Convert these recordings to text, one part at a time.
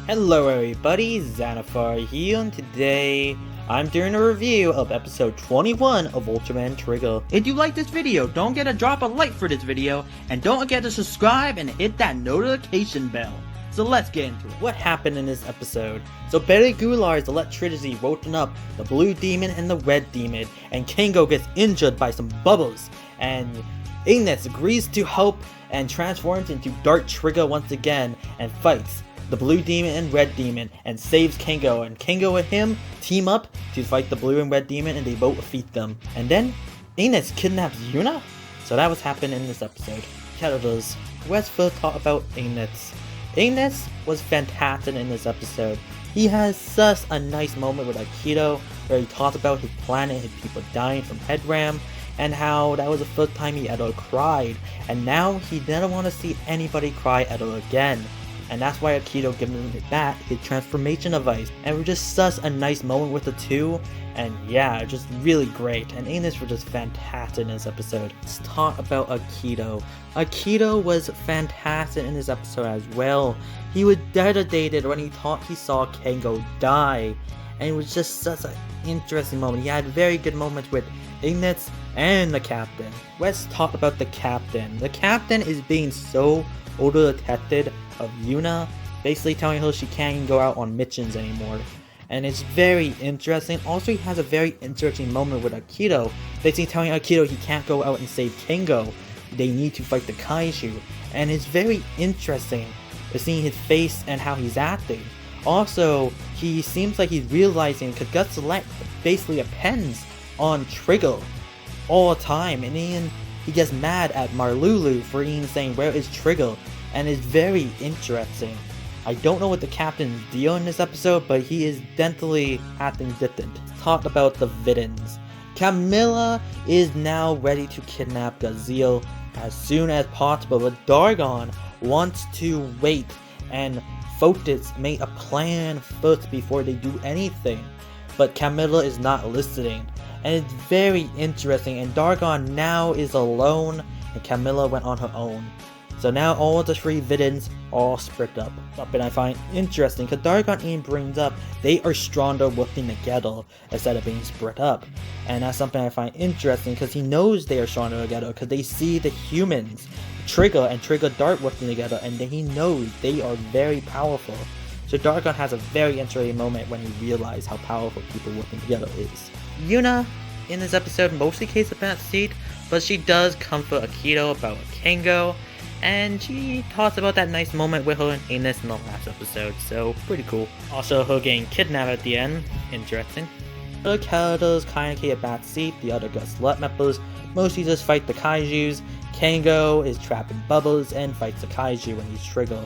Hello everybody, Xanaphar here, and today I'm doing a review of episode 21 of Ultraman Trigger. If you like this video, don't forget to drop a like for this video, and don't forget to subscribe and hit that notification bell. So let's get into it. What happened in this episode? So Betty Goular's electricity woken up the blue demon and the red demon, and Kengo gets injured by some bubbles, and Ignis agrees to help and transforms into Dark Trigger once again and fights the blue demon and red demon and saves Kengo, and Kengo and him team up to fight the blue and red demon and they both defeat them. And then Ignis kidnaps Yuna? So that was happening in this episode. Characters. Let's first talk about Ignis. Ignis was fantastic in this episode. He has such a nice moment with Aikido where he talks about his planet, his people dying from headram, and how that was the first time he ever cried, and now he doesn't want to see anybody cry ever again. And that's why Aikido gave him that, his transformation device. And it was just such a nice moment with the two. And yeah, just really great. And Ignis was just fantastic in this episode. Let's talk about Aikido. Aikido was fantastic in this episode as well. He was devastated when he thought he saw Kengo die. And it was just such an interesting moment. He had very good moments with Ignis and the captain. Let's talk about the captain. The captain is being so overprotected of Yuna, basically telling her she can't even go out on missions anymore. And it's very interesting. Also, he has a very interesting moment with Aikido, basically telling Aikido he can't go out and save Kengo. They need to fight the Kaiju. And it's very interesting to see his face and how he's acting. Also, he seems like he's realizing because Gut Select basically depends on Trigger all the time, and then he gets mad at Marlulu for even saying where is Trigger, and it's very interesting. I don't know what the captain's deal in this episode, but he is definitely acting different. Talk about the villains. Camilla is now ready to kidnap Gazelle as soon as possible, but Dargon wants to wait and focus, make a plan first before they do anything. But Camilla is not listening, and it's very interesting, and Dargon now is alone, and Camilla went on her own. So now all the three villains all split up. Something I find interesting, because Dargon even brings up they are stronger working together instead of being split up. And that's something I find interesting, because he knows they are stronger together, because they see the humans, Trigger and Trigger Dart working together, and then he knows they are very powerful. So Dargon has a very interesting moment when he realizes how powerful people working together is. Yuna, in this episode, mostly takes a back seat, but she does comfort Aikido about Kengo, and she talks about that nice moment with her and Ignis in the last episode, so pretty cool. Also, her getting kidnapped at the end, interesting. Other characters kinda take a back seat, the other Gut Select members mostly just fight the Kaijus. Kengo is trapped in bubbles and fights the Kaiju when he's Trigger.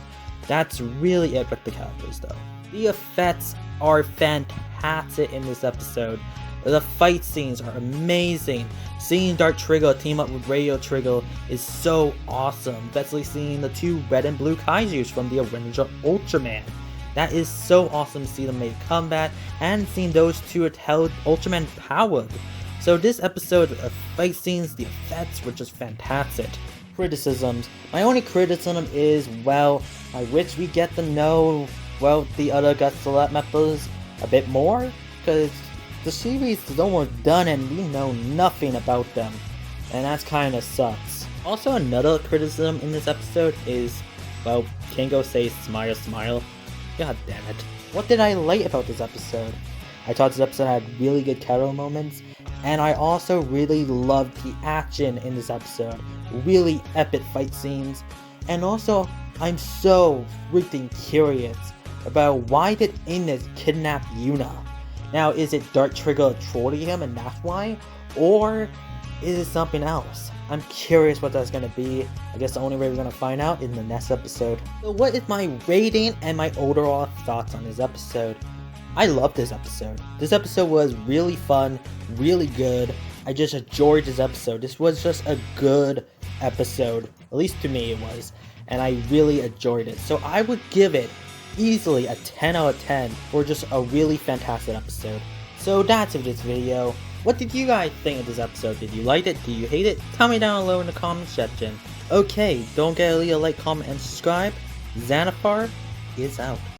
That's really it with the characters though. The effects are fantastic in this episode. The fight scenes are amazing. Seeing Dark Trigger team up with Radio Trigger is so awesome. Especially seeing the two red and blue Kaijus from the original Ultraman. That is so awesome to see them make combat and seeing those two held Ultraman powered. So this episode of fight scenes, the effects were just fantastic. Criticisms. My only criticism is, well, I wish we get to know, well, the other Gut Select members a bit more, because the series is almost done and we know nothing about them, and that's kinda sucks. Also, another criticism in this episode is, well, Kengo says smile smile. God damn it. What did I like about this episode? I thought this episode had really good character moments, and I also really loved the action in this episode. Really epic fight scenes, and also I'm so freaking curious about why did Ignis kidnap Yuna? Now, is it Dark Trigger trolling him and that's why? Or is it something else? I'm curious what that's going to be. I guess the only way we're going to find out in the next episode. So what is my rating and my overall thoughts on this episode? I love this episode. This episode was really fun, really good. I just enjoyed this episode. This was just a good episode. At least to me it was. And I really enjoyed it. So I would give it easily a 10 out of 10 for just a really fantastic episode. So that's it for this video. What did you guys think of this episode? Did you like it? Did you hate it? Tell me down below in the comment section. Okay, don't forget to leave a like, comment, and subscribe. Xanaphar is out.